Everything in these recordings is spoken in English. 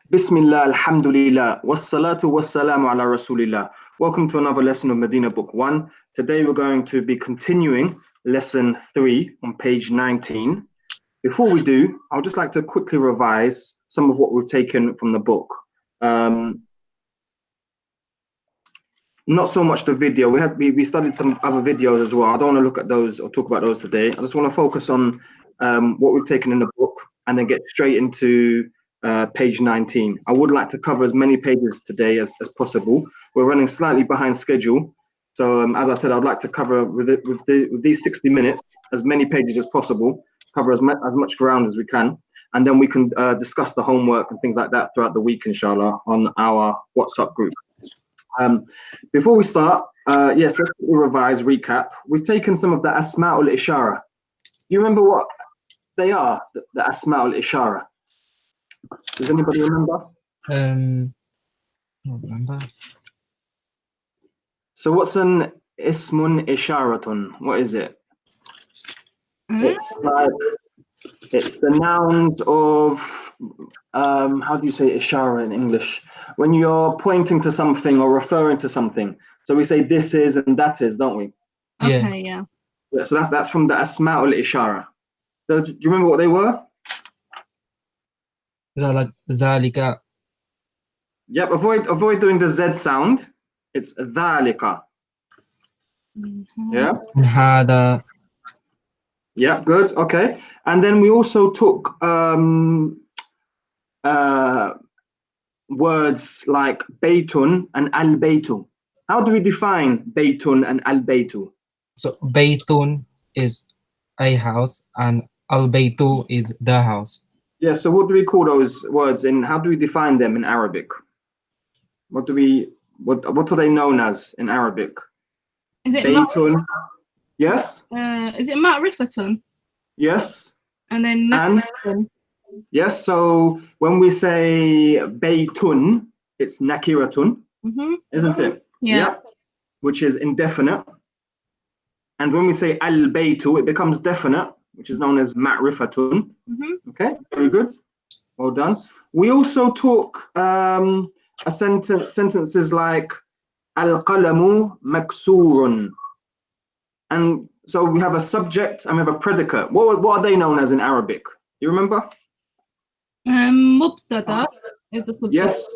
Bismillah, alhamdulillah, wassalatu wassalamu ala rasulillah. Welcome to another lesson of Madina Book 1. Today we're going to be continuing lesson 3 on page 19. Before we do, I would just like to quickly revise some of what we've taken from the book. Not so much the video. We studied some other videos as well. I don't want to look at those or talk about those today. I just want to focus on what we've taken in the book and then get straight into page 19. I would like to cover as many pages today as possible. We're running slightly behind schedule. So as I said, I'd like to cover with these 60 minutes, as many pages as possible, cover as much ground as we can. And then we can discuss the homework and things like that throughout the week, inshallah, on our WhatsApp group. Before we start, yes, let's revise, recap. We've taken some of the Asma'ul Ishara. You remember what they are, the Asma'ul Ishara? Does anybody remember? I don't remember. So what's an Ismun Isharatun? What is it? It's the nouns of, how do you say Ishara in English? When you're pointing to something or referring to something. So we say this is and that is, don't we? Okay, yeah. So that's from the Asma'ul Ishara. So do you remember what they were? Like ذلك. Yep, avoid doing the Z sound. It's dhalika. Yeah? هذا. Yeah, good. Okay. And then we also took words like baytun and al-baytu. How do we define baytun and al-baytu? So baytun is a house and al-baytu is the house. Yeah, so what do we call those words and how do we define them in Arabic? What are they known as in Arabic? Is it baytun? Yes? Is it ma'rifatun? Yes. And then nakiratun? Yes, so when we say baytun, it's nakiratun, isn't it? Yeah. Yep. Which is indefinite. And when we say al-baytu, it becomes definite, which is known as ma'rifatun. Okay, very good. Well done. We also talk sentences like al-qalamu maksurun. And so we have a subject and we have a predicate. What are they known as in Arabic? You remember? Mubtada is the subject.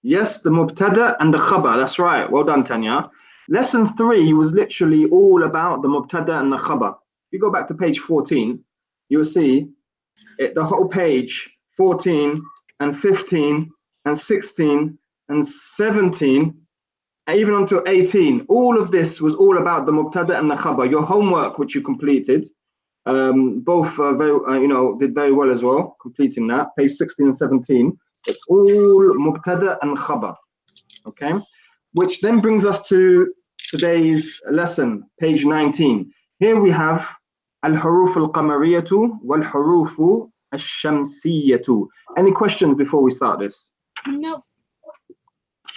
Yes, the mubtada and the khabar. That's right. Well done, Tanya. Lesson 3 was literally all about the mubtada and the khabar. If you go back to page 14, you'll see the whole page, 14 and 15 and 16 and 17, and even onto 18. All of this was all about the mubtada and the khabar. Your homework, which you completed, both did very well as well, completing that, page 16 and 17. It's all mubtada and khabar, okay? Which then brings us to today's lesson, page 19. Here we have al-huruf al-qamariyatu wal-huruf al-shamsiyatu. Any questions before we start this? No.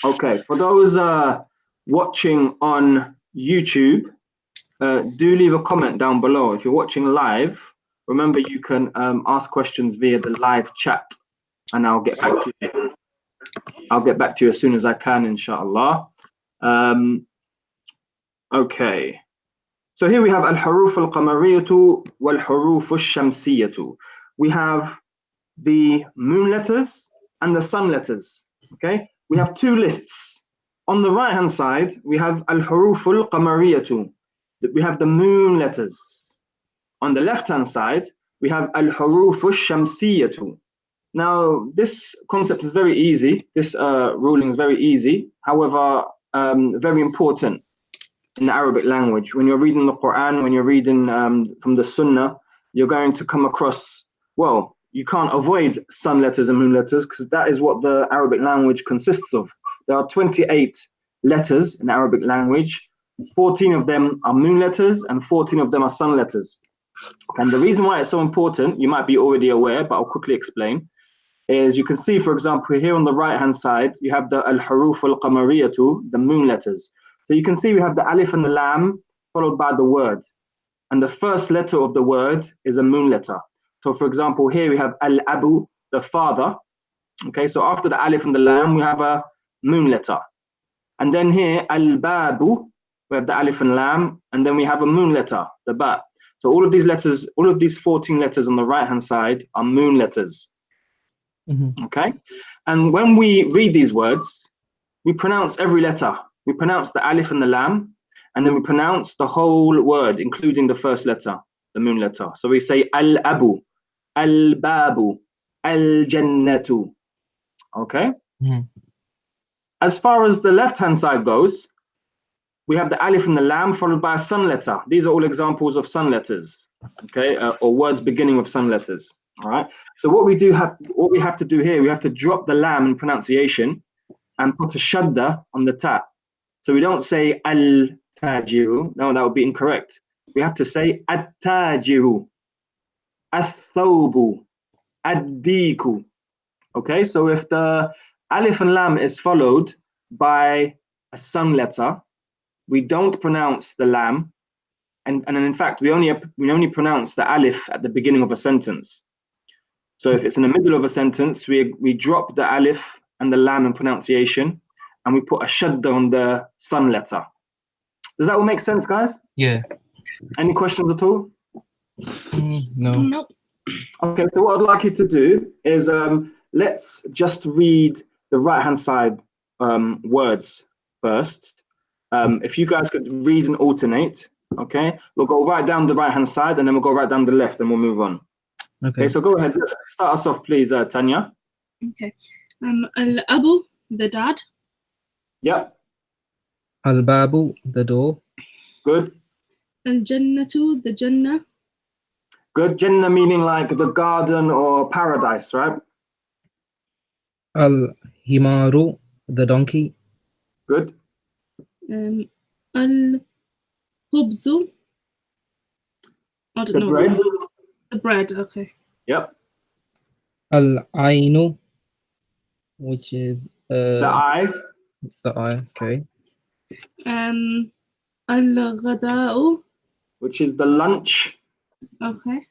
Okay, for those watching on YouTube, do leave a comment down below. If you're watching live, remember you can ask questions via the live chat, and I'll get back to you. I'll get back to you as soon as I can, inshallah. Okay. So here we have al-huruf al-qamariyatu wal-huruf al-shamsiyatu. We have the moon letters and the sun letters. Okay. We have two lists. On the right hand side, we have al-huruf al-qamariyatu. We have the moon letters. On the left hand side, we have al-huruf al-shamsiyatu. Now, this concept is very easy. This ruling is very easy. However, very important in the Arabic language. When you're reading the Quran, when you're reading from the Sunnah, you're going to come across, well, you can't avoid sun letters and moon letters because that is what the Arabic language consists of. There are 28 letters in Arabic language. 14 of them are moon letters and 14 of them are sun letters. And the reason why it's so important, you might be already aware, but I'll quickly explain, is you can see, for example, here on the right-hand side, you have the al-huruf al-qamariyatu, the moon letters. So you can see we have the alif and the lam followed by the word. And the first letter of the word is a moon letter. So for example, here we have al-abu, the father. Okay, so after the alif and the lam, we have a moon letter. And then here, al-babu, we have the alif and lam, and then we have a moon letter, the ba. So all of these letters, all of these 14 letters on the right-hand side are moon letters. Okay? And when we read these words, we pronounce every letter. We pronounce the alif and the lam, and then we pronounce the whole word, including the first letter, the moon letter. So we say al-abu, al-babu, al-jannatu. Okay? As far as the left-hand side goes, we have the alif and the lam followed by a sun letter. These are all examples of sun letters, okay, or words beginning with sun letters. All right. So what we have to do here, we have to drop the lam in pronunciation and put a shadda on the ta. So we don't say al-tajiru. No, that would be incorrect. We have to say at-tajiru, ath-thawbu, ad-diku. Okay. So if the alif and lam is followed by a sun letter, we don't pronounce the lam, and in fact we only pronounce the alif at the beginning of a sentence. So if it's in the middle of a sentence, we drop the alif and the lam in pronunciation, and we put a shadda on the sun letter. Does that all make sense, guys? Yeah. Any questions at all? No. Nope. Okay, so what I'd like you to do is let's just read the right-hand side words first. If you guys could read and alternate, okay? We'll go right down the right-hand side, and then we'll go right down the left, and we'll move on. Okay, so go ahead. Let's start us off, please, Tanya. Okay. Al-abu, the dad. Yep. Al-babu, the door. Good. Al-jannatu, the jannah. Good. Jannah meaning like the garden or paradise, right? Al-himaru, the donkey. Good. Al-khubzu. I don't The know. bread. The bread, okay. Yep. Al-ainu, which is The eye. the eye. Okay. Al-ghada'u. Which is the lunch. Okay.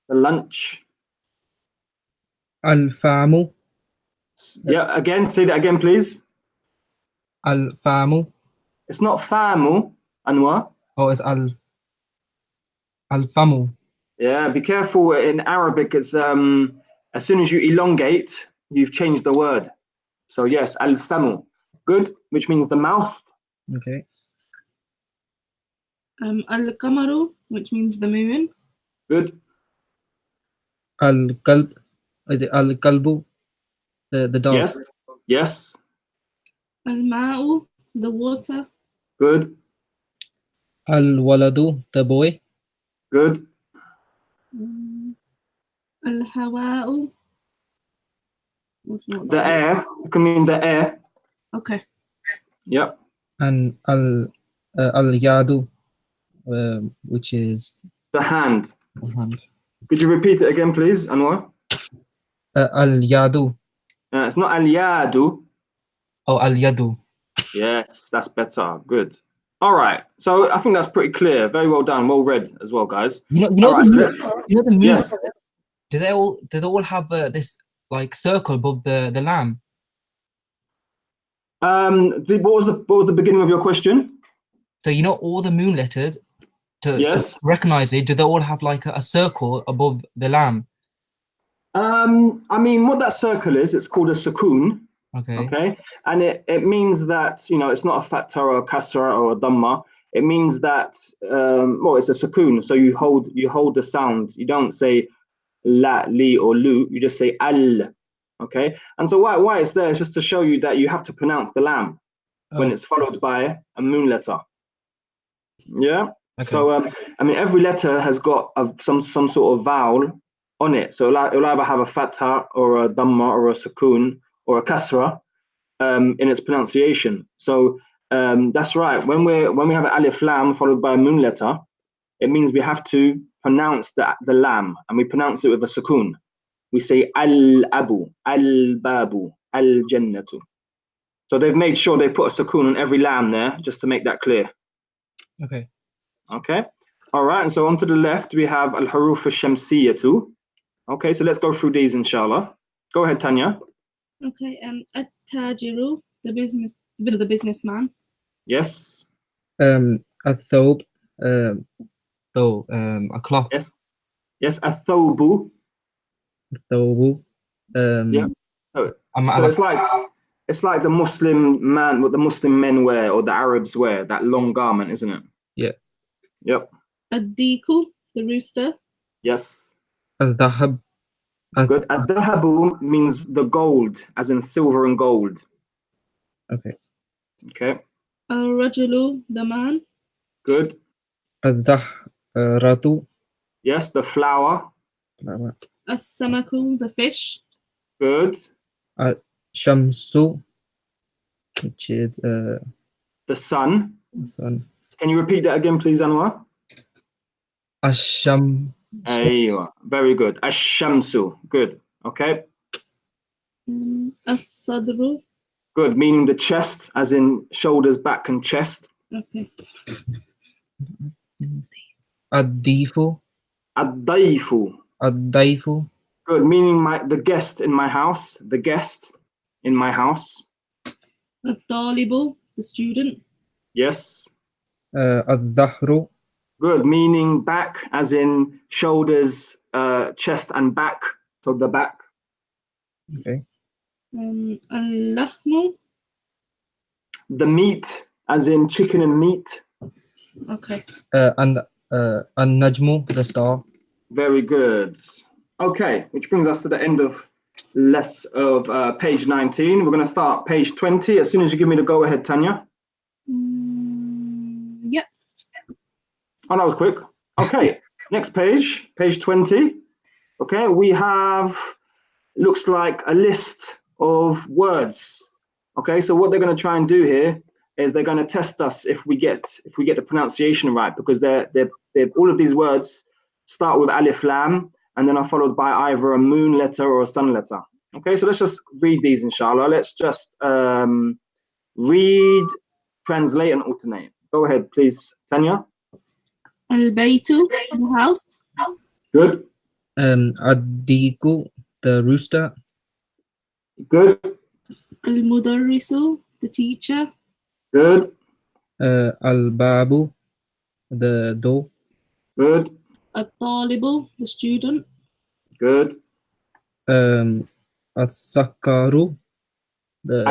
The lunch. Al-famu. Yeah, again, say that again, please. Al-famu. It's not famu, Anwar. Oh, it's al-famu. Yeah, be careful. In Arabic, it's as soon as you elongate, you've changed the word. So yes, al-famu. Good, which means the mouth. Okay. Al-qamaru, which means the moon. Good. Al-kalb. Is it al-kalbu? The dog. Yes. Yes. Al-ma'u, the water. Good. Al-waladu, the boy. Good. Al-hawa'u. The air. It can mean the air. Okay. Yep. And al-yadu, which is The hand. the hand. Could you repeat it again, please, Anwar? Al-yadu. It's not al-yadu. Oh, al-yadu. Yes, that's better. Good. All right. So I think that's pretty clear. Very well done. Well read as well, guys. You know All right, the moon. yes. Do they all have this like circle above the lamb? What was the beginning of your question? So you know all the moon letters to Yes. recognize it. Do they all have like a circle above the lamb? I mean, what that circle is, it's called a sukoon. Okay. Okay, and it means that it's not a fatha or a kasra or a dhamma. It means that well, it's a sukoon. So you hold the sound. You don't say la, li, or lu. You just say al. Okay, and so why it's there is just to show you that you have to pronounce the lam when it's followed by a moon letter. Yeah. Okay. So I mean, every letter has got some sort of vowel on it. So it'll either have a fatha or a dhamma or a sukoon or a kasra in its pronunciation. So that's right. When we have an alif lam followed by a moon letter, it means we have to pronounce the lam, and we pronounce it with a sukoon. We say al-abu, al-babu, al-jannatu. So they've made sure they put a sukoon on every lam there, just to make that clear. Okay. Okay. All right. And so on to the left, we have al-huruf al-shamsiyatu. Okay. So let's go through these, inshallah. Go ahead, Tanya. Okay. التاجر, the businessman. Yes. الثوب though a cloth. Yes. Yes. الثوب. الثوب Yeah. Oh, I'm so it's like the Muslim man, what the Muslim men wear or the Arabs wear, that long garment, isn't it? yeah. Yep. الديك, the rooster. Yes. الذهب Good. Ad-dahabu means the gold, as in silver and gold. okay. Okay. الرجل, the man. Good. الزهرة Yes. The flower. السمك, the fish. Good. الشمس which is The sun. sun. Can you repeat that again, please, Anwar? الشمس Aywa. Very good. Ash-shamsu. Good. Okay. الصدر. Good. Meaning the chest, as in shoulders, back, and chest. Okay. الضيف Ad-daifu. الضيف Good. Meaning the guest in my house. The guest in my house. الطالب, the student. Yes. الظهر Good. Meaning back, as in shoulders, chest, and back. So the back. okay. اللحم. The meat, as in chicken and meat. Okay. and النجم the star. Very good. Okay, which brings us to the end of page 19. We're going to start page 20 as soon as you give me the go ahead, Tanya. Yep. Oh, that was quick. Okay, next page, page 20. Okay, we have, looks like a list of words. Okay, so what they're going to try and do here is they're going to test us if we get the pronunciation right, because they're all of these words start with alif lam and then are followed by either a moon letter or a sun letter. Okay, so let's just read these, inshallah. Let's just read, translate, and alternate. Go ahead, please, Tanya. البيت, the house. Good. الديك the rooster. Good. المدرس, the teacher. Good. الباب the door. Good. الطالب, the student. Good. السكر the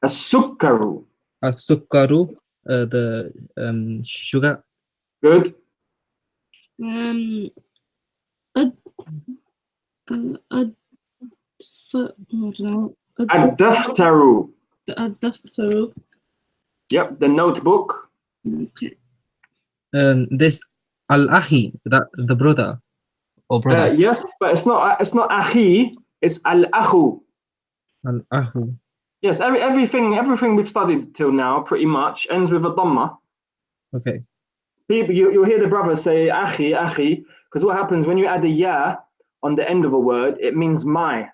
السكر. السكر the sugar. Good. أد أد I don't know. الدفتر. الدفتر. Yep, the notebook. Okay. This al-ahi, that the brother or brother. Yes, but it's not akhi, it's al-akhu. Al-ahu. Yes, everything we've studied till now pretty much ends with a dhamma. Okay. People, you'll hear the brothers say akhi, because what happens when you add a ya on the end of a word, it means my.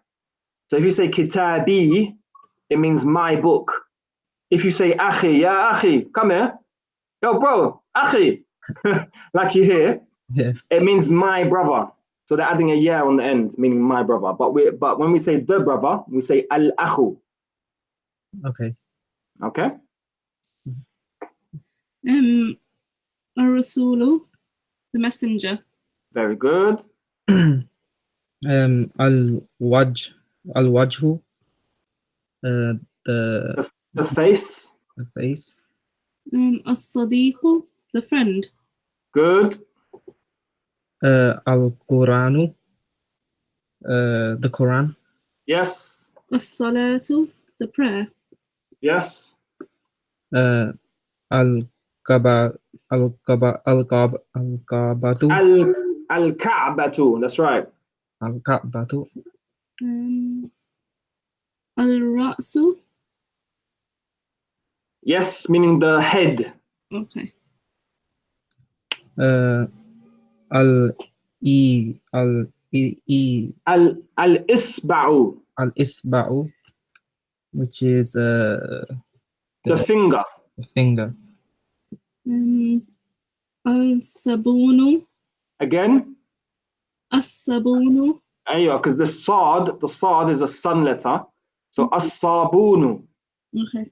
So if you say kitabi, it means my book. If you say akhi, ya akhi, come here. Yo, bro, akhi, like you hear, Yeah. it means my brother. So they're adding a ya on the end, meaning my brother. But when we say the brother, we say al-akhu. Okay. Okay? الرسول, the messenger. Very good. Al-wajhu The face. the face. الصديق, the friend. Good. Al-Quranu the Quran. Yes. الصلاة, the prayer. Yes. Al-Kaabatu. Al-Ka'batu. That's right. Al-Kaabatu. الرأس. Yes, meaning the head. Okay. Al-Isba'u. Al-Isba'u, which is The finger. the finger. الصابون. Again. الصابون. Because the sad is a sun letter. So as-sabunu, Okay.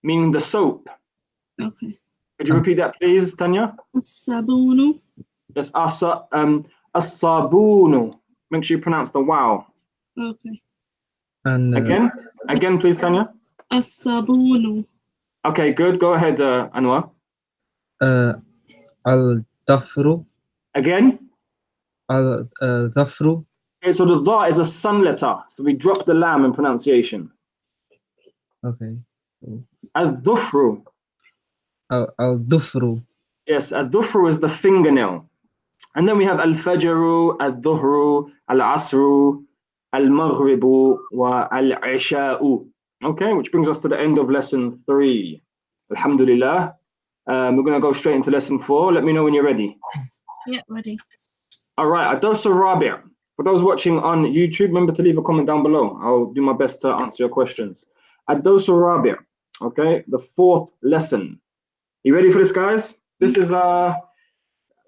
meaning the soap. Okay. Could you repeat that, please, Tanya? الصابون. Yes, as-sabunu. Make sure you pronounce the wow. Okay. And Again, please, Tanya. الصابون. Okay, good. Go ahead, Anwar. al-dafru, Again. al-dhafru, Okay, so the dha is a sun letter, so we drop the lam in pronunciation. okay. Al-dhufru. Al-dufru, Yes, al-dhufru is the fingernail. And then we have al-fajru, al-dhuhru, al-asru, al-maghribu, wa al-isha'u. Okay, which brings us to the end of lesson 3. Alhamdulillah. We're going to go straight into lesson 4. Let me know when you're ready. Yeah, ready. All right, Ados Rabi'. For those watching on YouTube, remember to leave a comment down below. I'll do my best to answer your questions. Ados Rabi'. Okay, the 4th lesson. You ready for this, guys? This is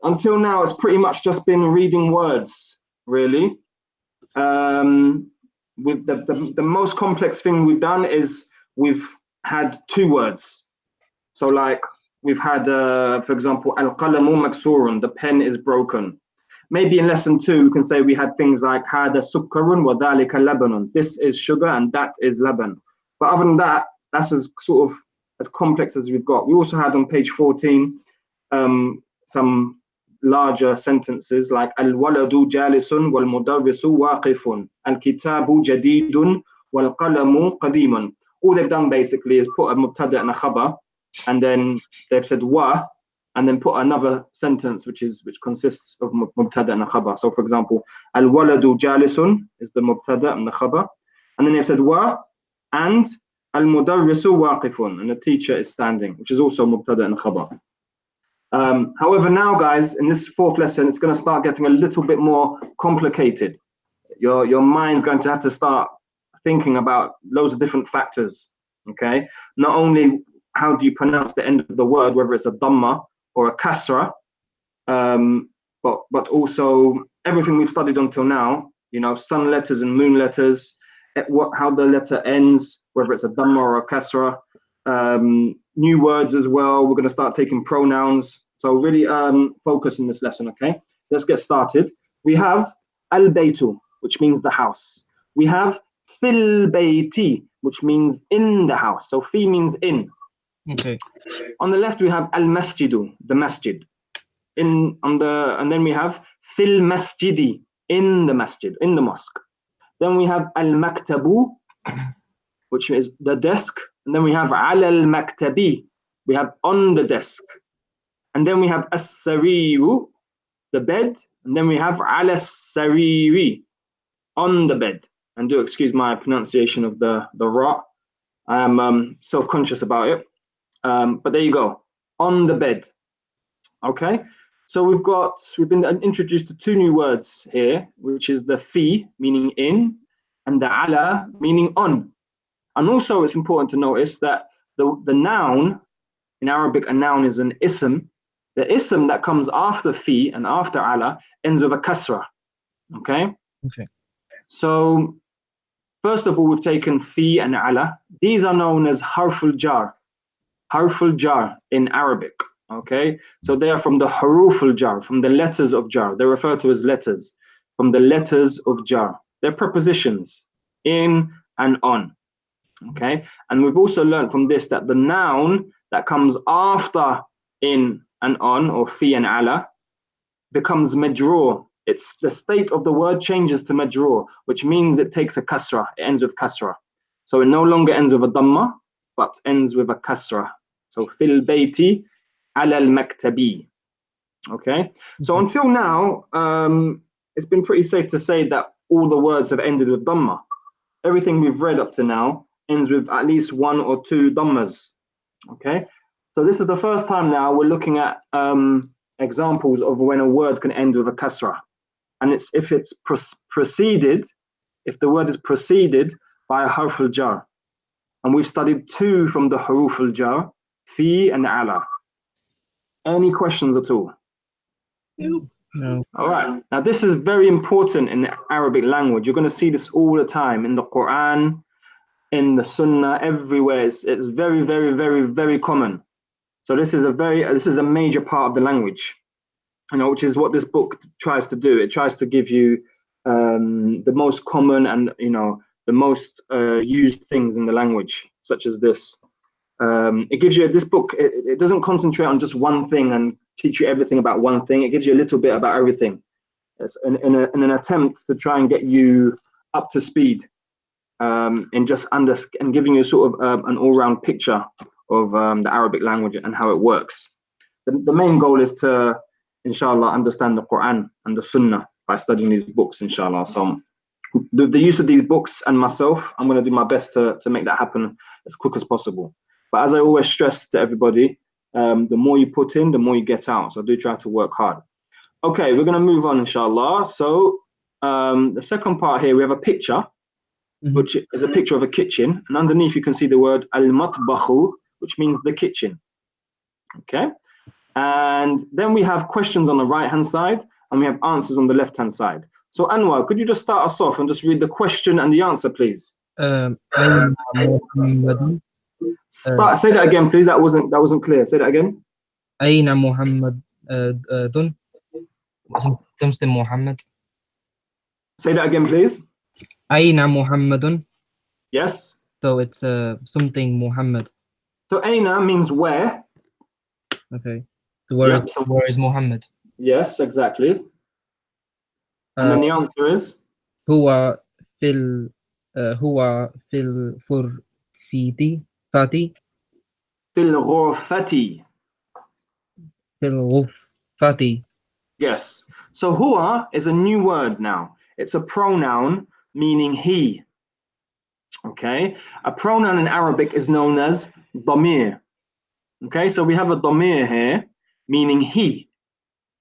until now, it's pretty much just been reading words, really. With the most complex thing we've done is we've had 2 words. So like we've had, for example, al-qalamu maksurun, the pen is broken. Maybe in lesson 2, we can say we had things like hada sukkarun wa dhalika labanun. This is sugar and that is laban. But other than that, that's as sort of as complex as we've got. We also had on page 14 some larger sentences like al-waladu jalisun wal mudarrisu waqifun, al-kitabu jadidun wal qalamu qadimun. All they've done basically is put a mubtada and a khabar, and then they've said wa, and then put another sentence which consists of mubtada and a khabar. So for example, al-waladu jalisun is the mubtada and the khabar, and then they've said wa, and al-mudarrisu waqifun, and the teacher is standing, which is also mubtada and khabar. However, now, guys, in this 4th lesson, it's going to start getting a little bit more complicated. Your mind's going to have to start thinking about loads of different factors. Okay, not only how do you pronounce the end of the word, whether it's a dhamma or a kasra, but also everything we've studied until now. You know, sun letters and moon letters, how the letter ends, whether it's a dhamma or a kasra. New words as well. We're going to start taking pronouns. So really focus in this lesson, okay? Let's get started. We have al-baytu, which means the house. We have fil bayti, which means in the house. So fi means in. okay. On the left we have al-masjidu, the masjid. And then we have fil masjidi, in the masjid, in the mosque. Then we have al-maktabu, which is the desk. And then we have ala al-maktabi, we have on the desk. And then we have as-sariru, the bed. And then we have ala as-sariri, on the bed. And do excuse my pronunciation of the ra. I am self-conscious about it. But there you go, on the bed. Okay, so we've been introduced to 2 new words here, which is the fi, meaning in, and the ala, meaning on. And also it's important to notice that the noun, in Arabic, a noun is an ism. The ism that comes after fi and after ala ends with a kasra. Okay? Okay. So first of all, we've taken fi and ala. These are known as harful jar. Harful jar in Arabic. Okay? So they are from the haruful jar, from the letters of jar. They're referred to as letters, from the letters of jar. They're prepositions, in and on. Okay, and we've also learned from this that the noun that comes after in and on, or fi and ala, becomes majroor. It's the state of the word changes to majroor, which means it takes a kasra. It ends with kasra. So it no longer ends with a dhamma, but ends with a kasra. So fil bayti ala al-maktabi. Okay, so until now, it's been pretty safe to say that all the words have ended with dhamma. Everything we've read up to now ends with at least 1 or 2 dhammas. Okay, so this is the first time now we're looking at examples of when a word can end with a kasra, and it's if it's preceded, if the word is preceded by a harf al-jar, and we've studied 2 from the haruf al-jar, fi and ala. Any questions at all? No. All right. Now this is very important in the Arabic language. You're going to see this all the time in the Quran, in the Sunnah, everywhere. It's very, very, very, very common. So this is a major part of the language, which is what this book tries to do. It tries to give you the most common and the most used things in the language, such as this. It gives you this book. It doesn't concentrate on just one thing and teach you everything about one thing. It gives you a little bit about everything. It's in an attempt to try and get you up to speed and giving you sort of an all-round picture of the Arabic language and how it works. The main goal is to, inshallah, understand the Quran and the Sunnah by studying these books, inshallah. So the use of these books and myself, I'm going to do my best to make that happen as quick as possible. But as I always stress to everybody, the more you put in, the more you get out. So do try to work hard. Okay, we're going to move on, inshallah. So the second part here, we have a picture, which is a picture of a kitchen. And underneath, you can see the word al-matbakhu, which means the kitchen. Okay. And then we have questions on the right-hand side, and we have answers on the left-hand side. So Anwar, could you just start us off and just read the question and the answer, please? أين محمد Say that again, please. That wasn't clear. Say that again. أين محمد دون Muslim Muhammad. Say that again, please. أين محمد. Yes. So it's something Muhammad. So Aina means where. Okay. The word where is Muhammad? Yes, exactly. And then the answer is هو في الغرفة في الغرفة. في الغرفة. Yes. So huwa is a new word now. It's a pronoun meaning he. Okay. A pronoun in Arabic is known as damir. Okay. So we have a damir here meaning he.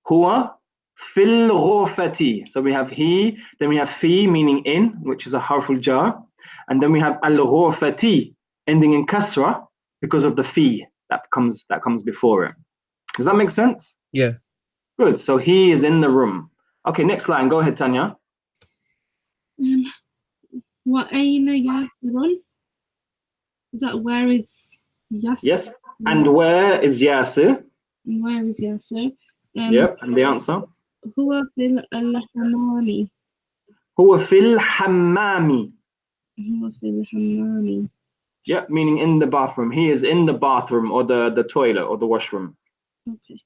Huwa fil ghurfati. So we have he, then we have fi meaning in, which is a harful jar, and then we have al ghurfati ending in kasra because of the fi that comes before it. Does that make sense? Yeah. Good. So he is in the room. Okay, next line. Go ahead, Tanya. وأين ياسر? Is that where is Yasir? Yes. And where is Yasir? Where is Yasir? Yep. And the answer? هو في الحمام. هو في الحمام. هو في الحمام. Yep, meaning in the bathroom. He is in the bathroom or the toilet or the washroom. Okay.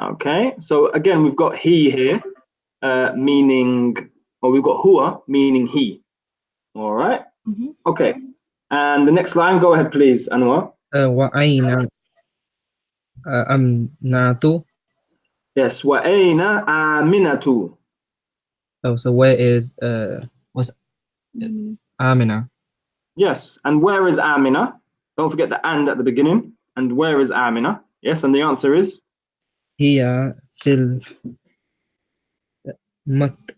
Okay. So again, we've got he here, meaning, or we've got huwa meaning he. All right. Okay. And the next line, go ahead, please, Anwar. وأين أمنة. Yes. وأين آمنة. Oh, so where is was Amina? Yes. And where is Amina? Don't forget the and at the beginning. And where is Amina? Yes. And the answer is? هي في المطبخ.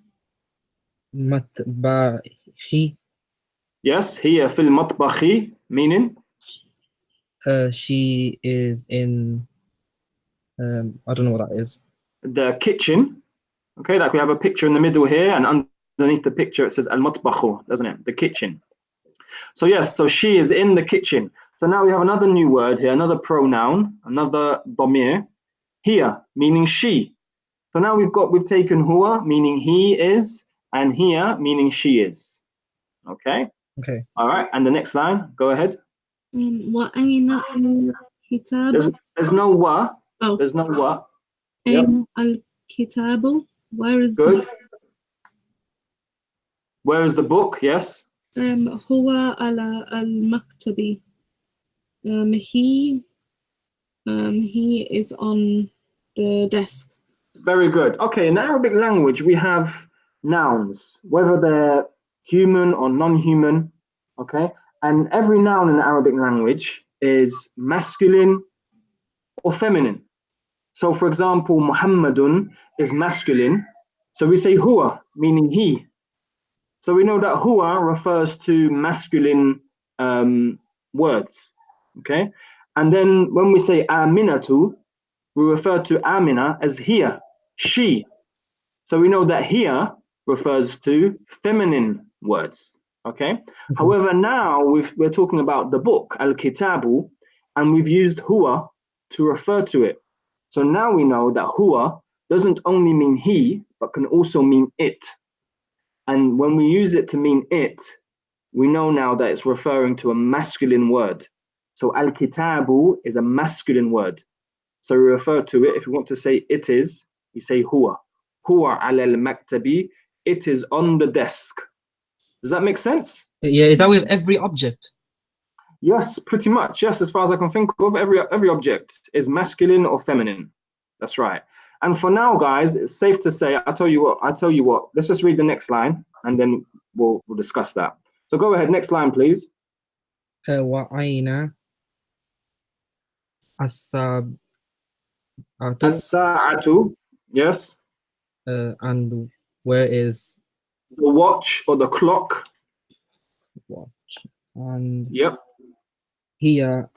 Yes. هي في المطبخ, meaning? She is in I don't know what that is. The kitchen. Okay, like we have a picture in the middle here, and underneath the picture it says al-matbakhu, doesn't it? The kitchen. So yes, so she is in the kitchen. So now we have another new word here, another pronoun, another damir, here, meaning she. So now we've taken huwa, meaning he is, and here, meaning she is. Okay? Okay. All right, and the next line, go ahead. وأين الكتاب? There's no wa. Oh. There's no wa. أين الكتاب? Where is Good. Where is the book? Yes. هو على المكتب. He is on the desk. Very good. Okay, in Arabic language, we have nouns, whether they're human or non-human, okay? And every noun in the Arabic language is masculine or feminine. So for example, Muhammadun is masculine. So we say huwa, meaning he. So we know that huwa refers to masculine words, okay? And then when we say aminatu, we refer to Amina as here, she. So we know that here refers to feminine words, Okay. However, now we're talking about the book, al-kitabu, and we've used huwa to refer to it. So now we know that huwa doesn't only mean he, but can also mean it. And when we use it to mean it, we know now that it's referring to a masculine word. So al-kitabu is a masculine word. So we refer to it, if we want to say it is, we say huwa. Huwa ala al-maktabi, it is on the desk. Does that make sense? Yeah, is that with every object? Yes, pretty much. Yes, as far as I can think of, every object is masculine or feminine. That's right. And for now, guys, it's safe to say, I'll tell you what, let's just read the next line and then we'll discuss that. So go ahead, next line, please. وأين الساعة As-sa'atu, yes. and where is The watch or the clock. watch? And Yep. هي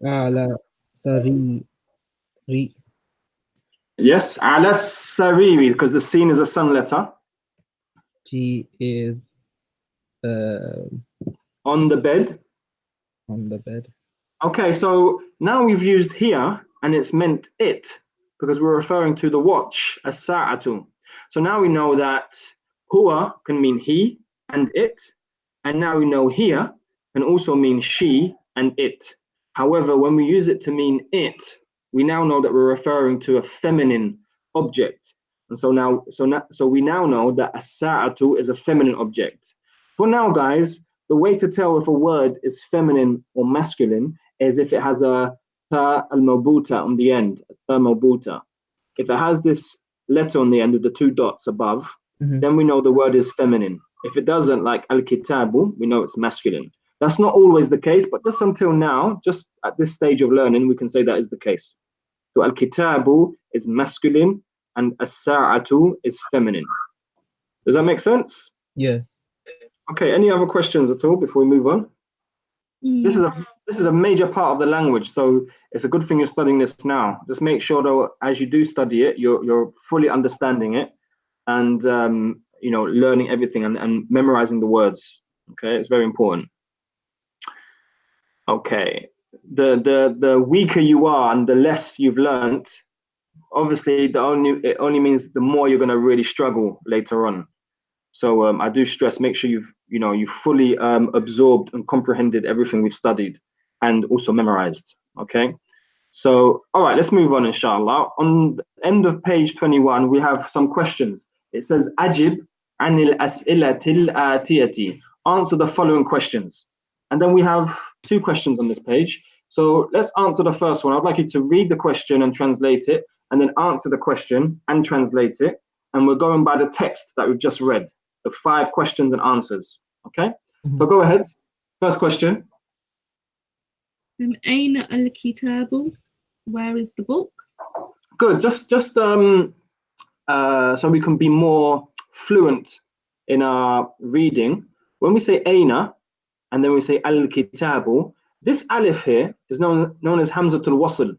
على سريري. Yes, ala sariri, because the scene is a sun letter. She is On the bed. on the bed. Okay, so now we've used here and it's meant it because we're referring to the watch, as-sa'atu. So now we know that huwa can mean he and it, and now we know here can also mean she and it. However, when we use it to mean it, we now know that we're referring to a feminine object. And so we now know that as-sa'atu is a feminine object. For now, guys, the way to tell if a word is feminine or masculine is if it has a ta al-marbuta on the end, ta marbuta. If it has this letter on the end of the two dots above, then we know the word is feminine. If it doesn't, like al-kitabu, we know it's masculine. That's not always the case, but just until now, just at this stage of learning, we can say that is the case. So al-kitabu is masculine and as-sa'atu is feminine. Does that make sense? Yeah. Okay, any other questions at all before we move on? This is a major part of the language, so it's a good thing you're studying this now. Just make sure though, as you do study it, you're fully understanding it and learning everything and memorizing the words. Okay, it's very important. Okay, the weaker you are and the less you've learned, obviously it only means the more you're going to really struggle later on. So I do stress, make sure you've fully absorbed and comprehended everything we've studied and also memorized. Okay. So, all right, let's move on, inshallah. On the end of page 21, we have some questions. It says, Ajib anil as'ilatil atiyati. Answer the following questions. And then we have two questions on this page. So let's answer the first one. I'd like you to read the question and translate it, and then answer the question and translate it. And we're going by the text that we've just read, the 5 questions and answers. Okay? So go ahead. First question. أين الكتاب? Where is the book? Good. Just so we can be more fluent in our reading. When we say aina and then we say al-kitabu, this alif here is known as hamzatul wasl.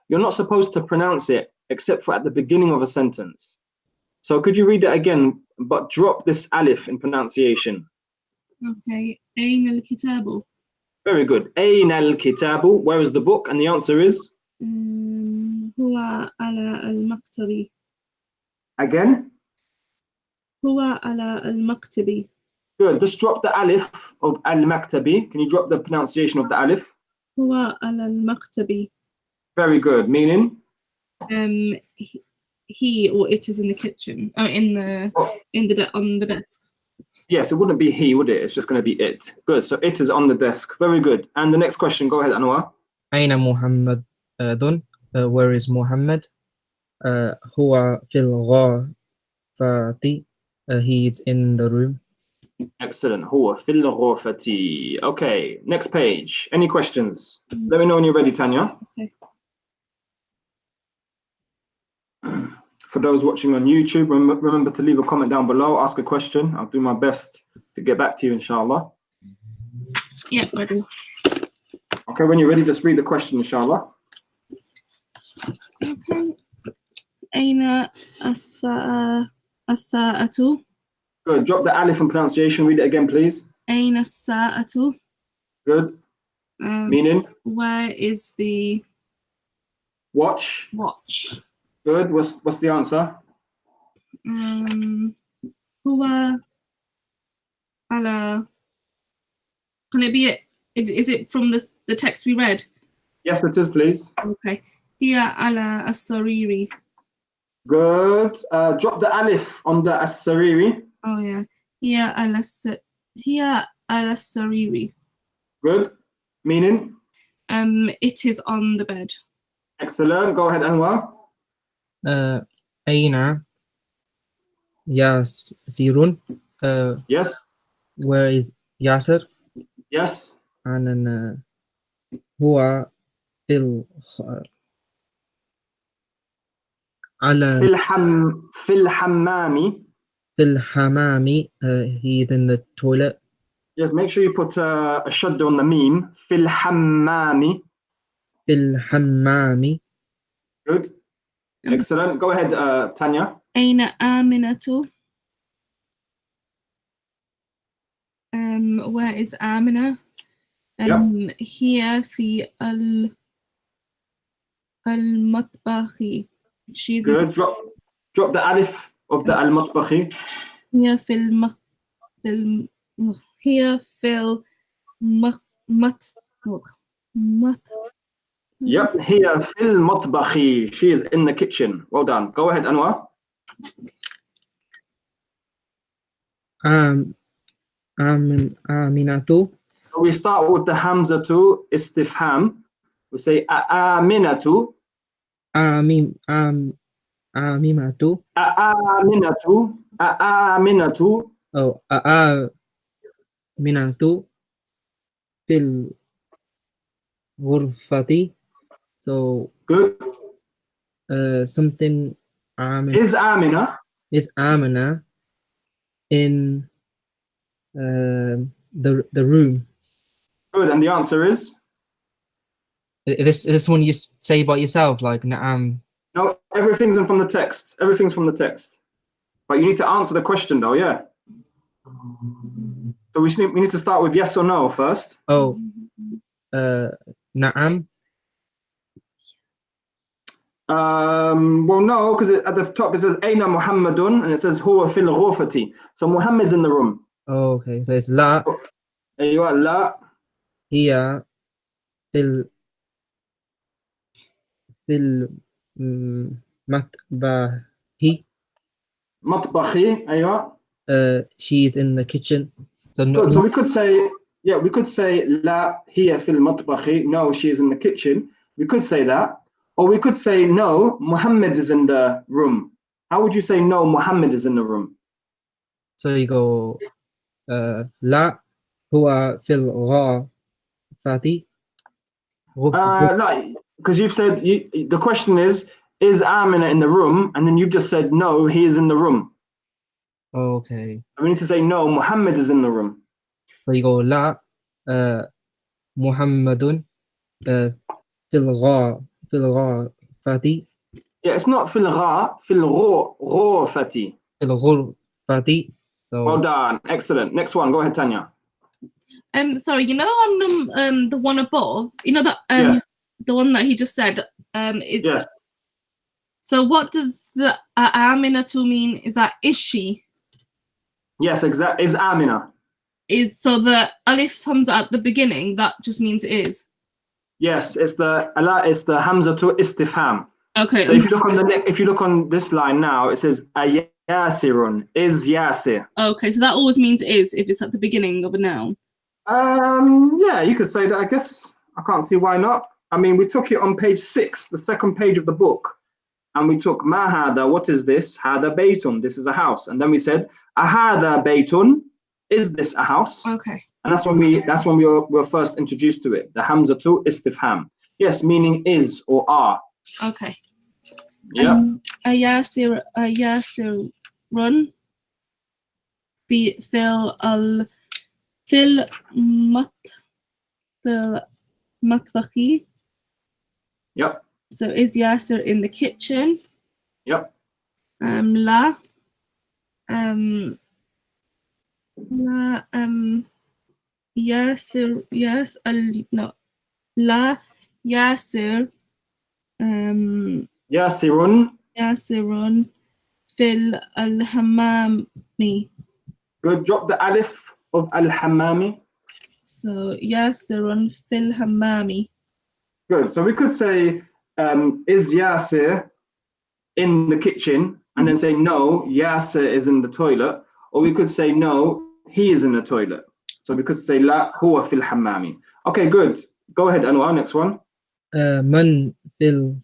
You're not supposed to pronounce it except for at the beginning of a sentence. So could you read it again, but drop this alif in pronunciation? Okay. أين الكتاب? Very good. Aina al-kitabu, where is the book? And the answer is? هو على المكتب. Again? هو على المكتب. Good. Just drop the alif of al-maktabi. Can you drop the pronunciation of the alif? هو على المكتب. Very good. Meaning? He or it is in the kitchen. Oh, on the desk. Yes, it wouldn't be he, would it? It's just going to be it. Good. So it is on the desk. Very good. And the next question. Go ahead, Anwar. أين محمد دون? Where is Muhammad? هو في الغرفة. He is in the room. Excellent. هو في الغرفة. Okay. Next page. Any questions? Let me know when you're ready, Tanya. Okay. For those watching on YouTube, remember to leave a comment down below, ask a question. I'll do my best to get back to you, inshallah. Yeah, ready. Okay, when you're ready, just read the question, inshallah. Okay. أين الساعة؟ Good. Drop the alif in pronunciation. Read it again, please. أين الساعة? Good. Meaning? Where is the Watch. watch? Good. What's the answer? هو على. Can it be it? Is it from the text we read? Yes, it is, please. Okay. هي على السرير. Good. Drop the alif on the as-sariri. Oh yeah. هي على السرير. Good. Meaning? It is on the bed. Excellent. Go ahead, Anwar. أين ياسر Yes. where is ياسر Yes. and هو في على في الحمام. في الحمام he is in the toilet. Yes, make sure you put a shadda on the meme. في الحمام. في الحمام. Good. Excellent. Go ahead, Tanya. أين آمنة? Where is Amina? Here في المطبخ. She's good. Drop the alif of the al-matbakhi. Here في here في Yep, here fil matbakhi. She is in the kitchen. Well done. Go ahead, Anwar. Aminatu. So we start with the hamza to istifham. We say aminatu. Amimatu. Aminatu. Aminatu. Oh, Minatu fil ghurfati. So good. Something is Amina in the room. Good, and the answer is this one you say by yourself, like na'am. No, everything's from the text. Everything's from the text. But you need to answer the question though, yeah. So we need to start with yes or no first. Oh, na'am. Well, no, because at the top it says Aina Muhammadun and it says Huwa fil ghurfati. So Muhammad's in the room. Oh, okay. So it's la. There you are, la. Here fil matbahi. Matbakhi, aywa. She's in the kitchen. So no. Good. So we could say, yeah, we could say la hiya fil matbakhi. No, she is in the kitchen. We could say that. Or we could say, no, Muhammad is in the room. How would you say, no, Muhammad is in the room? So you go, la huwa fil ghurfati. No, because you've said, the question is Amina in the room? And then you've just said, no, he is in the room. Okay. We need to say, no, Muhammad is in the room. So you go, la Muhammadun fil ghurfati. Yeah, it's not fil ghurfati. Fil ghurfati. So well done, excellent. Next one, go ahead, Tanya. Sorry, you know on the one above, you know that yes. the one that he just said. Yes. So what does the Aminatu mean? Is that is she? Yes, exactly. Is Amina. Is so the alif hamza at the beginning, that just means is. Yes, it's the hamza to istifham. Okay. So if you look on this line now, it says Yasirun, is Yasir. Okay, so that always means is if it's at the beginning of a noun. Yeah, you could say that. I guess I can't see why not. I mean, we took it on page 6, the second page of the book, and we took ma hada. What is this? Hada baytun. This is a house. And then we said ahada baytun. Is this a house? Okay. And that's when we were first introduced to it. The hamza to istifham. Yes, meaning is or are. Okay. Yeah. Ayasir run. Fil matbakhi. Yep. So is Yasir in the kitchen? Yep. La. لا ياسر no لا ياسر ياسر. ياسر في الحمام. Good. Drop the alif of al-hammami. So ياسر في الحمام. Good. So we could say, is Yasir in the kitchen? And then say, no, Yasir is in the toilet. Or we could say, no, he is in the toilet. So we could say, la huwa fil hammami. Okay, good. Go ahead, Anwar. Next one. من في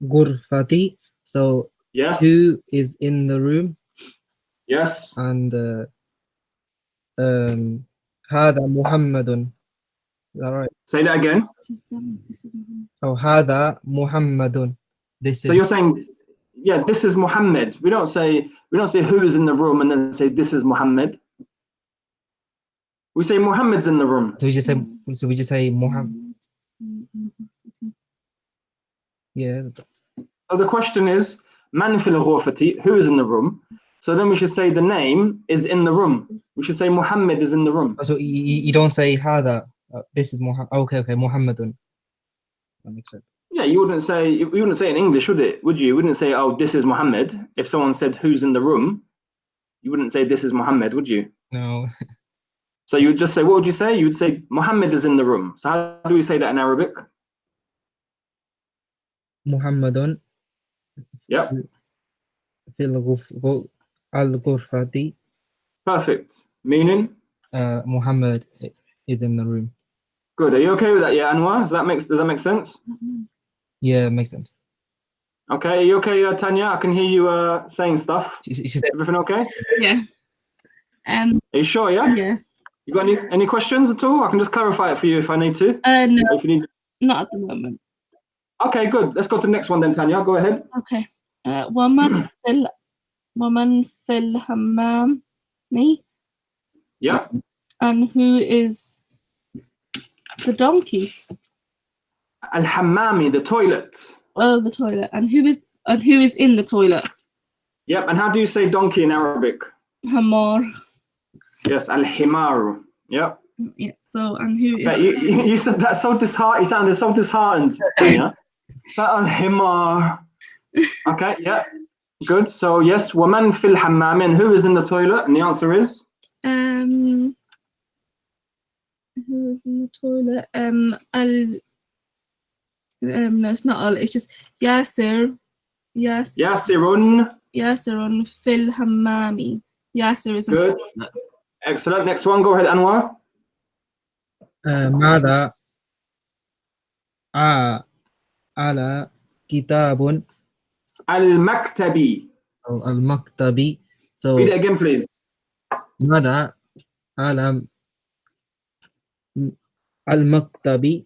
الغرفة. So Yes. who is in the room? Yes. And هذا محمد. Is that right? Say that again. Oh, هذا محمد. This So is you're saying, yeah, this is Muhammad. We don't say who is in the room and then say this is Muhammad. We say Muhammad's in the room. so we just say Muhammad. Yeah. So the question is, man fil ghurfati, who is in the room? So then we should say the name is in the room. We should say Muhammad is in the room. So you don't say هذا. This is Muhammad. Okay, Muhammadun. That makes sense. Yeah, you wouldn't say in English, would it? Would you? You wouldn't say, oh, this is Muhammad. If someone said who's in the room, you wouldn't say this is Muhammad, would you? No. So you would just say, what would you say? You would say Muhammad is in the room. So how do we say that in Arabic? Muhammadun Yep. في الغرفة. Perfect. Meaning? Muhammad is in the room. Good. Are you okay with that? Yeah, Anwar? Does that make sense? Yeah, makes sense. Okay. Are you okay, Tanya? I can hear you saying stuff. She said, Everything okay? Yeah. Are you sure? Yeah. Yeah. You got any questions at all? I can just clarify it for you if I need to. No, If you need. not at the moment. Okay, good. Let's go to the next one then, Tanya. Go ahead. Okay. ومن في الحمام. Me. Yeah. And who is the donkey? Al-hammami, the toilet. Oh, the toilet. And who is in the toilet? Yep. And how do you say donkey in Arabic? Hamar. Yes, al-himaru. Yep. Yeah. So and who is? Okay, you said that so disheartened. You sounded so disheartened, Tanya. Al-himar. Okay. Yeah. Good. So yes, waman fil hammam, and who is in the toilet? And the answer is Who is in the toilet? No, it's not Al. It's just Yasir. Yasirun. Yasirun fil hammami. Yasir is in Good. the toilet. Excellent. Next one. Go ahead, Anwar. ماذا على كتاب Al-maktabi. أو المكتب. So Read it again, please. ماذا على المكتب.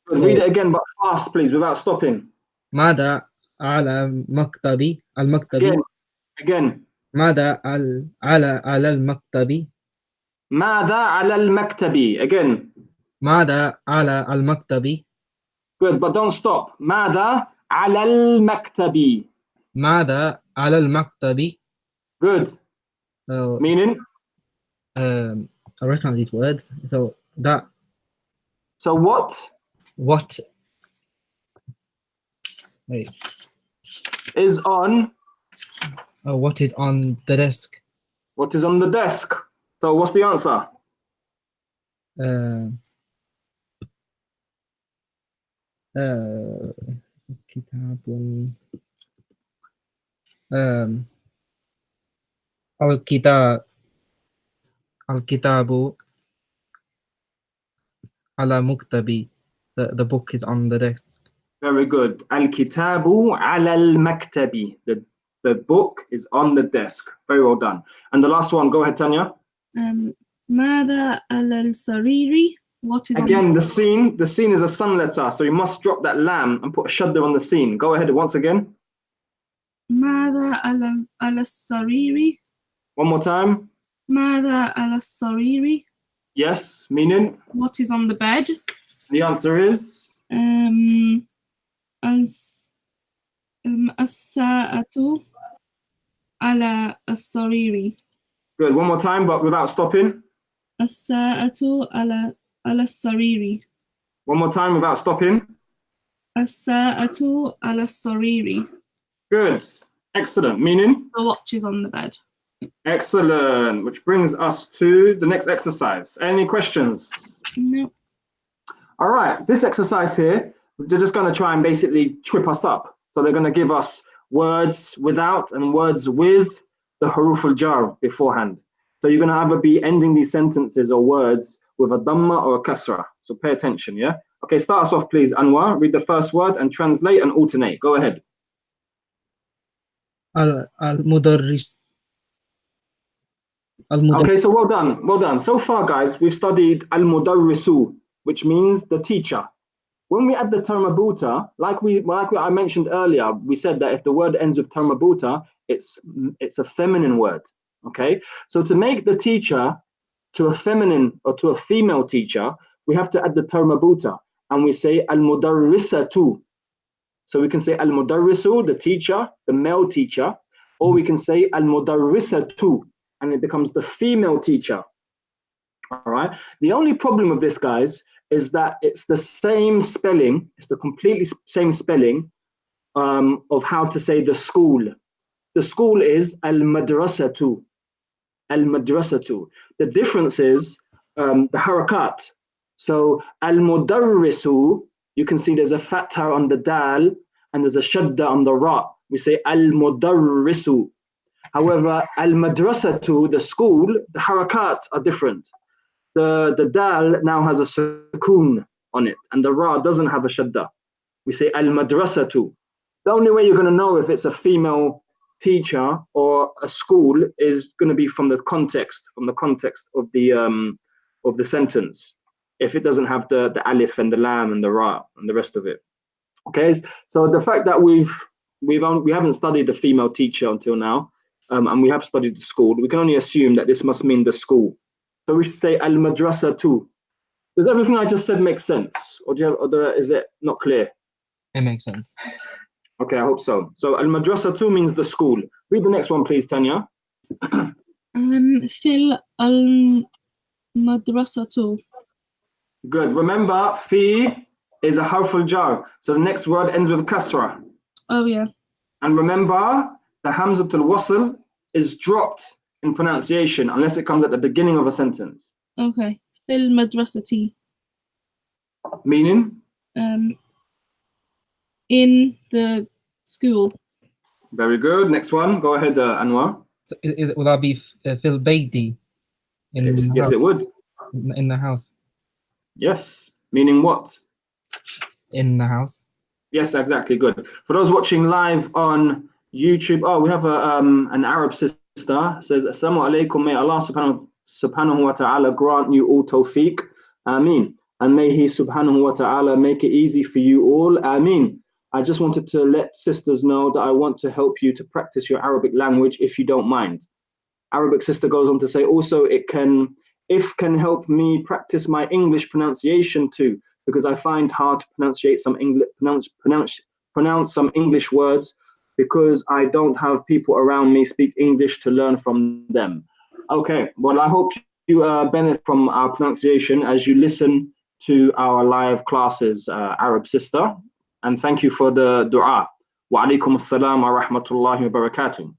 Read it again, but fast, please, without stopping. ماذا على المكتب. المكتب. Again. ماذا على المكتب. ماذا على المكتب. Again. ماذا على المكتب. Good, but don't stop. ماذا على المكتب. ماذا على المكتب. Good. Meaning? I recognize these words. So that. So what? What? Wait. Is on. What is on the desk? What is on the desk? So what's the answer? كتاب. الكتاب على مكتبي. The book is on the desk. Very good. Al-kitabu ala al-maktabi. The book is on the desk. Very well done. And the last one, go ahead, Tanya. ماذا على السرير? What is again on the scene is a sun letter, so you must drop that lam and put a shadda on the scene. Go ahead once again. ماذا على السرير? One more time. ماذا على السرير? Yes, meaning? What is on the bed? The answer is? الساعة على السرير. Good. One more time, but without stopping. الساعة على السرير. One more time without stopping. الساعة على السرير. Good. Excellent. Meaning? The watch is on the bed. Excellent. Which brings us to the next exercise. Any questions? No. All right. This exercise here, they're just going to try and basically trip us up. So they're going to give us words without and words with the huruf al-jar beforehand. So you're going to either be ending these sentences or words with a dhamma or a kasra. So pay attention, yeah? Okay, start us off, please, Anwar. Read the first word and translate and alternate. Go ahead. المدرس. Okay, so well done, well done. So far, guys, we've studied al-mudarrisu, which means the teacher. When we add the termabuta, like I mentioned earlier, we said that if the word ends with termabuta, it's a feminine word. Okay, so to make the teacher to a feminine or to a female teacher, we have to add the termabuta, and we say al-mudarrisatu. So we can say al-mudarrisu, the teacher, the male teacher, or we can say al-mudarrisatu, and it becomes the female teacher. All right. The only problem with this, guys, is that it's the same spelling. It's the completely same spelling of how to say the school. The school is al-madrasatu. Al-madrasatu. The difference is the harakat. So al-mudarrisu, you can see there's a fatha on the dal and there's a shadda on the ra. We say al-mudarrisu. However, al-madrasatu, the school, the harakat are different. The dal now has a sukoon on it, and the ra doesn't have a shadda. We say al-madrasatu. The only way you're going to know if it's a female teacher or a school is going to be from the context of the sentence. If it doesn't have the alif and the lam and the ra and the rest of it. Okay, so the fact that we haven't studied the female teacher until now, and we have studied the school, we can only assume that this must mean the school. So we should say al-madrasa too. Does everything I just said make sense, or is it not clear? It makes sense. Okay, I hope so. So al-madrasa too means the school. Read the next one, please, Tanya. في المدرسة. Good. Remember, fi is a harf jar, so the next word ends with kasra. Oh yeah. And remember, the hamzatul wasl is dropped in pronunciation unless it comes at the beginning of a sentence. Okay. في المدرسة. Meaning? In the school. Very good. Next one. Go ahead, Anwar. So will that be fil bayti? Yes, it would. In the house. Yes. Meaning what? In the house. Yes, exactly. Good. For those watching live on YouTube, we have an Arab sister. Says, Assalamu alaikum. May Allah subhanahu wa ta'ala grant you all tawfiq. Ameen. And may He subhanahu wa ta'ala make it easy for you all. Ameen. I just wanted to let sisters know that I want to help you to practice your Arabic language if you don't mind. Arabic sister goes on to say also it can help me practice my English pronunciation too, because I find hard to pronounce some English words because I don't have people around me speak English to learn from them. Okay, well, I hope you benefit from our pronunciation as you listen to our live classes, Arab sister. And thank you for the dua. Wa alaikum assalam wa rahmatullahi wa barakatuh.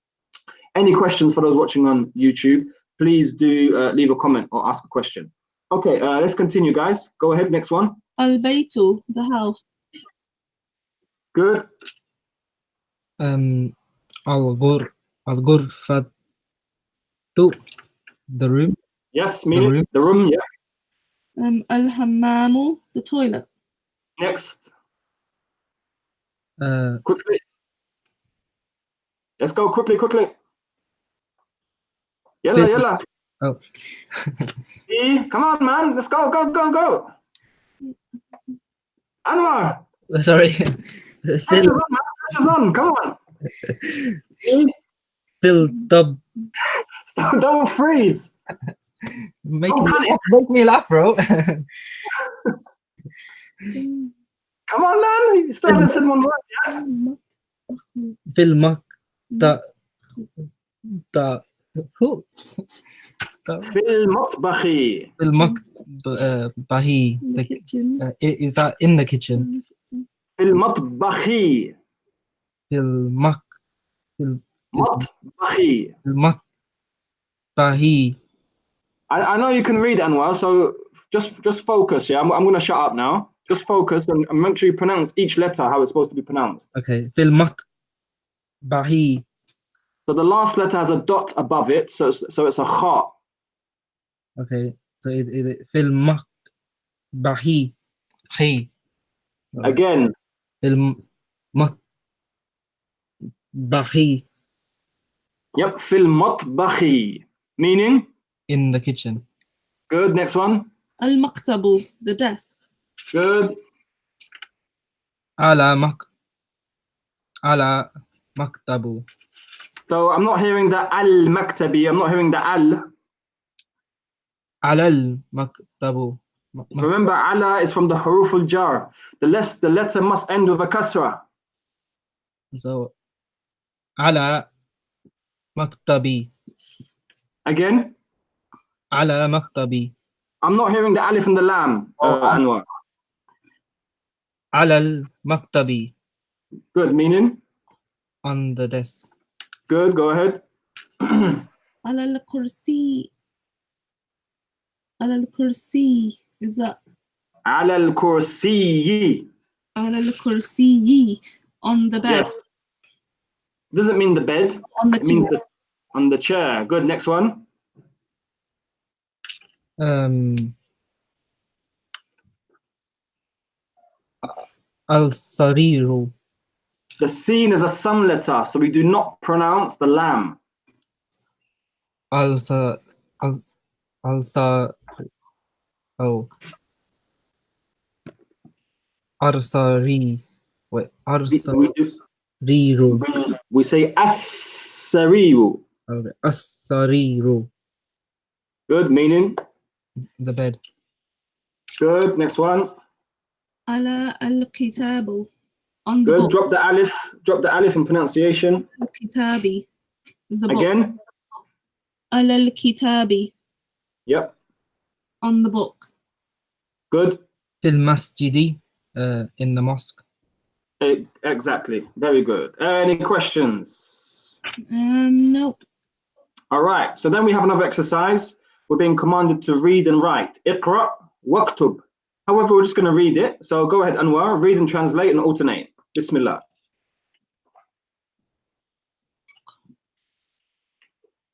Any questions for those watching on YouTube, please do leave a comment or ask a question. Okay, let's continue, guys. Go ahead, next one. Al-baytu, the house. Good. Al-ghurfatu, the room. Yes, meaning the room, yeah. Al-hammamu, the toilet. Next. Uh, Quickly. Let's go quickly. Yalla, yalla. Oh. Come on, man. Let's go. Anwar. Sorry. Pressure's on. Come on. Fill tub. Don't freeze. Make me laugh, bro. Come on, man. You still haven't said one word yet. Fill the who the في المطبخ. bahi In the kitchen. is that in the kitchen? في المطبخ. Fil mak fil مطبخ. mak bahi. I know you can read, Anwar, so just focus. Yeah, I'm going to shut up now. Just focus and make sure you pronounce each letter how it's supposed to be pronounced. Okay, fil mak bahi. So the last letter has a dot above it, so it's a kha. Okay, so is it fil mak bahi? Hi. Again, Fil mak bahi yep, fil matbakhi, meaning in the kitchen. good. Next one, Al-maktabu, the desk. good. Ala maktabu. So I'm not hearing the al maktabi. I'm not hearing the al. Alal maktabu. Remember, ala is from the huruf al jar. The letter must end with a kasra. So ala maktabi. Again, Ala maktabi. I'm not hearing the alif and the lam, Anwar. Alal maktabi. Good, meaning? On the desk. Good, go ahead. Al-kursi. Al-kursi. Is that على الكرسي. al-kursi? On the bed. Yes. Doesn't mean the bed. On the It means chair. on the chair. Good, next one. Al-sariru. The sin is a sum letter, so we do not pronounce the lam. Al-sa oh. Arsari. Wait, arsariru. We say as-sariru. Okay. As-sariru. Good, meaning? The bed. Good, next one. Ala al-kitabu. On the Good, book. drop the alif in pronunciation. Al-kitabi. The book. Again. Ala al-kitabi. Yep, On the book. good. Fil masjidi. In the mosque. Exactly, very good. Any questions? Nope. All right, so then we have another exercise. We're being commanded to read and write. Iqra waktub. However, we're just going to read it. So go ahead, Anwar, read and translate and alternate. Bismillah.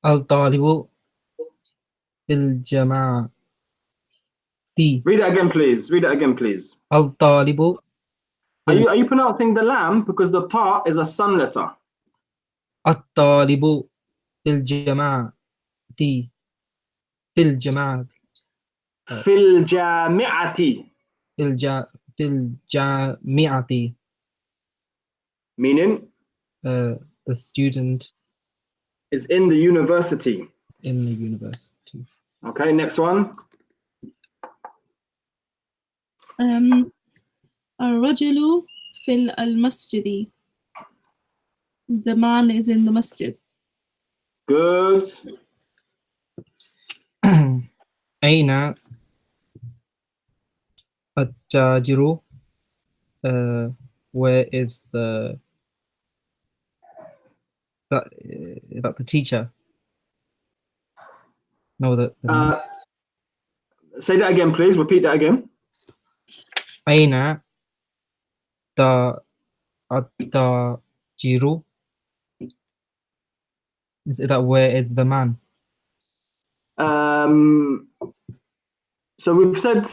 Al-talibu fil jama'ati. Read it again, please. Read it again, please. Al-talibu. Are you pronouncing the lam because the ta is a sun letter? At-talibu fil jama'ati. Fil jama'ati. Fil jami'ati. Fil jami'ati. Meaning? The student Is in the university. in the university. Okay, next one. الرجل في المسجد. The man is in the masjid. Good. أين التاجر? Where is the that the teacher? No, Say that again, please. Repeat that again. أين التاجر? Is that where is the man? So we've said.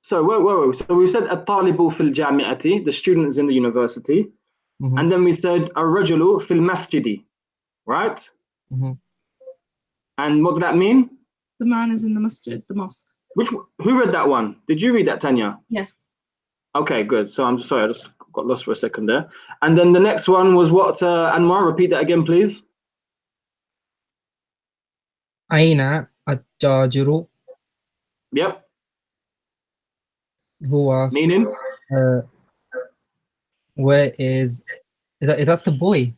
So whoa. So we said at-talibu fil jami'ati, the student is in the university, and then we said ar-rajulu fil masjidi, right? And what did that mean? The man is in the masjid, the mosque. Who read that one? Did you read that, Tanya? Yeah. Okay, good. So I'm sorry, I just got lost for a second there. And then the next one was what, Anwar? Repeat that again, please. أين التاجر? Yep. هو Meaning? Where is that the boy?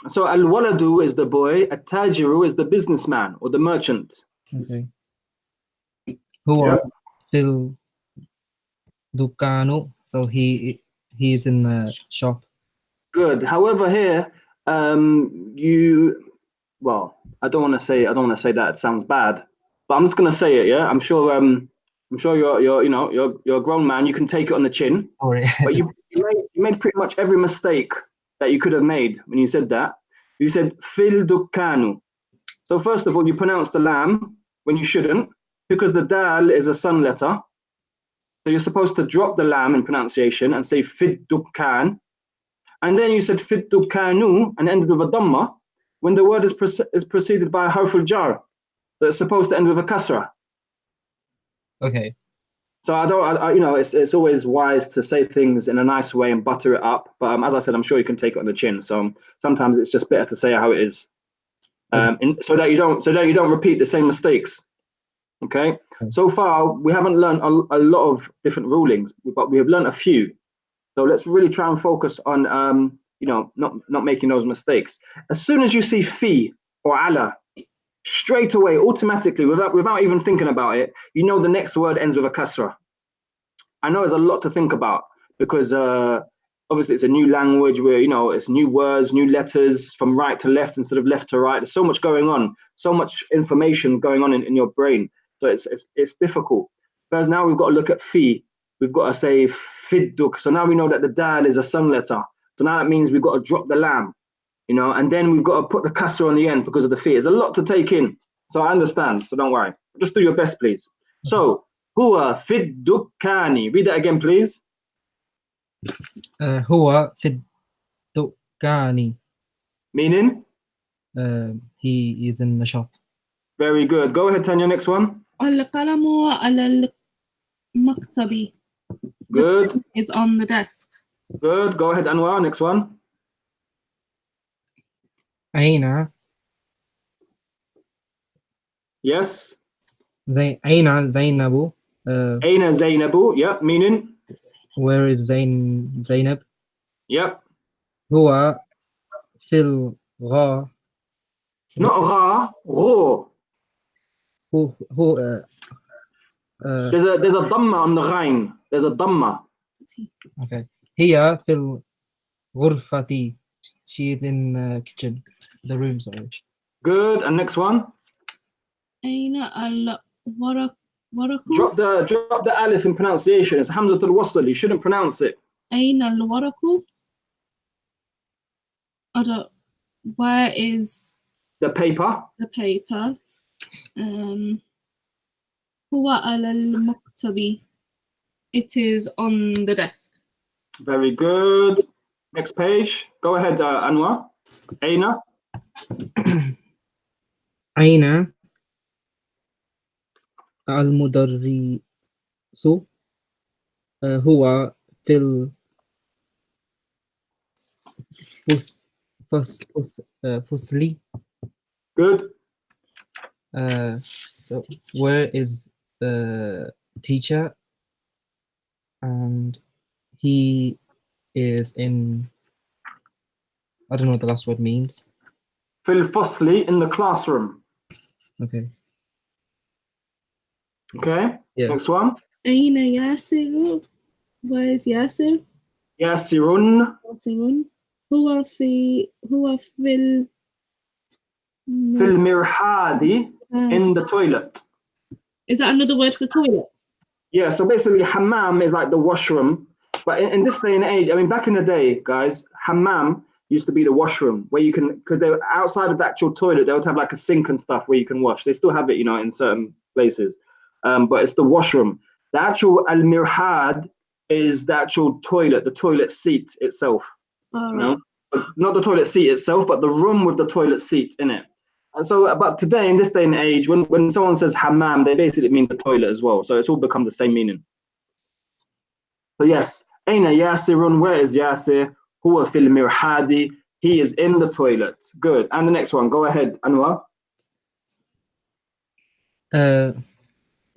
So al-waladu is the boy, at-tajiru is the businessman or the merchant. Okay. Huwa Yeah. fil dukanu. So he's in the shop. Good. However, here, well, I don't want to say that. It sounds bad, but I'm just going to say it. Yeah, I'm sure you're a grown man. You can take it on the chin. Sorry. But you made pretty much every mistake that you could have made when you said that. You said fil dukkanu. So first of all, you pronounced the lam when you shouldn't, because the dal is a sun letter. So you're supposed to drop the lam in pronunciation and say fid dukkan. And then you said fid dukkanu and ended with a dhamma when the word is preceded by a harful jar that's supposed to end with a kasra. Okay. So it's always wise to say things in a nice way and butter it up. But as I said, I'm sure you can take it on the chin. So sometimes it's just better to say how it is, so that you don't repeat the same mistakes. Okay. So far, we haven't learned a lot of different rulings, but we have learned a few. So let's really try and focus on not making those mistakes. As soon as you see fi or ala, straight away, automatically, without even thinking about it, you know the next word ends with a kasra. I know there's a lot to think about because obviously it's a new language where it's new words, new letters from right to left instead of left to right. There's so much going on, so much information going on in your brain. So it's difficult. Whereas now we've got to look at fi. We've got to say fidduk. So now we know that the dal is a sun letter. So now that means we've got to drop the lam, and then we've got to put the kasra on the end because of the fi. There's a lot to take in. So I understand. So don't worry. Just do your best, please. So huwa fid dukkani. Read that again, please. Huwa fid dukani. Meaning? He is in the shop. Very good. Go ahead, Tanya. Next one. القلم على المكتب. Good. It's on the desk. Good. Go ahead, Anwar. Next one. Aina. Yes. Aina Zainabu. Aina Zainabu. Yep. Meaning? Where is Zainab? Yep. Huwa fil gha. Not ra. Ro. There's a dhamma on the ghain. There's a dhamma. Okay. Hiya fil ghurfati. She is in the kitchen, the room. Sorry. Good. And next one. أين الورق؟ Drop the alif in pronunciation. It's hamzatul wasl. You shouldn't pronounce it. أين الورق؟ Where is the paper? The paper. هو على المكتب. It is on the desk. Very good. Next page. Go ahead, Anwar. Aina. Aina المدرس هو في الفصل. Good. So where is the teacher? And he is in, I don't know what the last word means. في الفصل, in the classroom. Okay. Okay. Yeah. Next one. أين ياسر? Where is ياسر? ياسر. هو في في المرحاض, in the toilet. Is that another word for toilet? Yeah, so basically hammam is like the washroom, but in this day and age, I mean, back in the day, guys, hammam used to be the washroom where you can, because they were outside of the actual toilet, they would have like a sink and stuff where you can wash. They still have it, in certain places, but it's the washroom. The actual al-mirhad is the actual toilet, the toilet seat itself. Right. Not the toilet seat itself, but the room with the toilet seat in it. And so, but today, in this day and age, when someone says hammam, they basically mean the toilet as well. So it's all become the same meaning. So yes, Aina Yasirun, where is Yasir? Huwa fil mirhadi, he is in the toilet. Good. And the next one, go ahead, Anwar.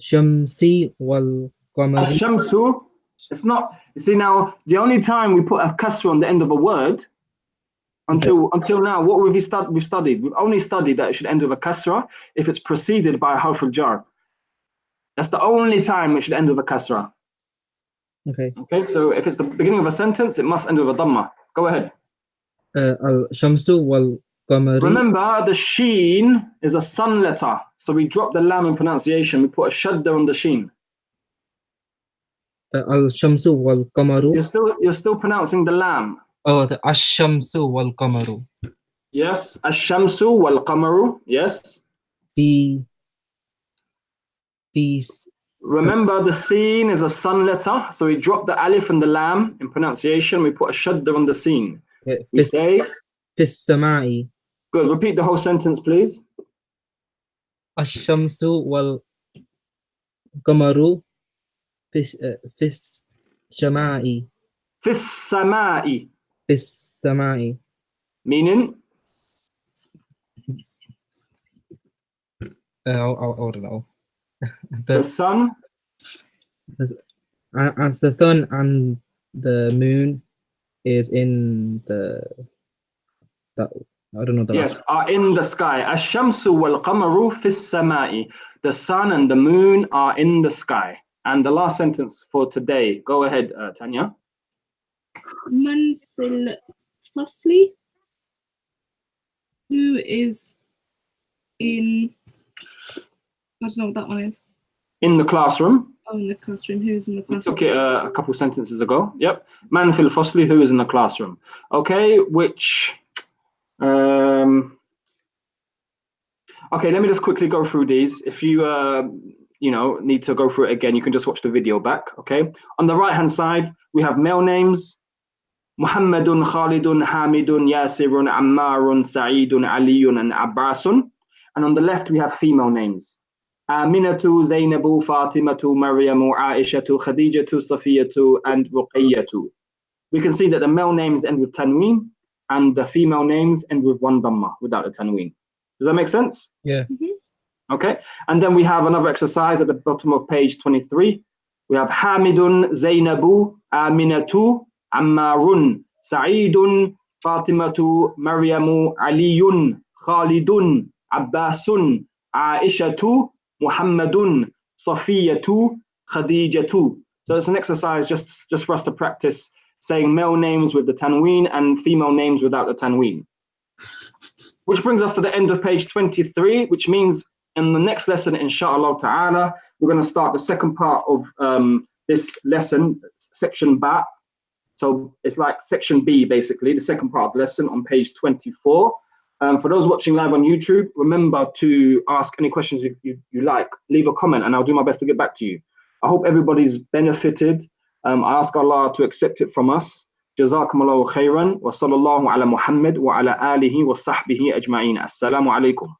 Shamsi wal Qamari. Shamsu. It's not, you see now, the only time we put a kasra on the end of a word Until now, what we've studied? We've only studied that it should end with a kasra if it's preceded by a harf al-jar. That's the only time it should end with a kasra. Okay. Okay, so if it's the beginning of a sentence, it must end with a dhamma. Go ahead. Al-shamsu wal-qamari. Remember, the sheen is a sun letter. So we drop the lam in pronunciation. We put a shadda on the sheen. Al-shamsu wal-qamaru. You're still pronouncing the lam. Oh, the ash-shamsu wal-qamaru. Yes, ash-shamsu wal-qamaru. Yes. Remember, the seen is a sun letter, so we drop the alif and the lam in pronunciation. We put a shadda on the seen. We say Fis samai. Good. Repeat the whole sentence, please. Ash-shamsu wal-qamaru fis samai. Fis samai. Fis samai. Meaning? I don't know. The sun. And the sun and the moon is in the I don't know the Yes, last. are in the sky. Ash-shamsu wal-qamaru fis samai. The sun and the moon are in the sky. And the last sentence for today. Go ahead, Tanya. Man fil fasli. Who is in? I don't know what that one is. In the classroom. Oh, in the classroom. Who's in the We classroom? took it a couple sentences ago. Yep. Man fil fasli, who is in the classroom. Okay, which... okay, let me just quickly go through these. If you need to go through it again, you can just watch the video back. Okay. On the right hand side, we have male names: Muhammadun, Khalidun, Hamidun, Yasirun, Ammarun, Sa'idun, Aliyun, and Abbasun. And on the left, we have female names: Aminatu, Zainabu, Fatimatu, Maryamu, Aishatu, Khadijatu, Safiyatu, and Ruqayyatu. We can see that the male names end with tanween and the female names end with one dhamma without a tanween. Does that make sense? Yeah. Okay. And then we have another exercise at the bottom of page 23. We have Hamidun, Zainabu, Aminatu, Ammarun, Sa'idun, Fatimatu, Maryamu, Aliyun, Khalidun, Abbasun, Aishatu, Muhammadun, Safiyatu, Khadijatu. So it's an exercise just for us to practice saying male names with the tanween and female names without the tanween. Which brings us to the end of page 23, which means in the next lesson, inshallah ta'ala, we're going to start the second part of this lesson, section Ba. So it's like section B, basically, the second part of the lesson on page 24. For those watching live on YouTube, remember to ask any questions you like. Leave a comment and I'll do my best to get back to you. I hope everybody's benefited. I ask Allah to accept it from us. Jazakumullahu khairan wa sallallahu ala Muhammad wa ala alihi wa sahbihi ajma'in. Assalamu alaikum.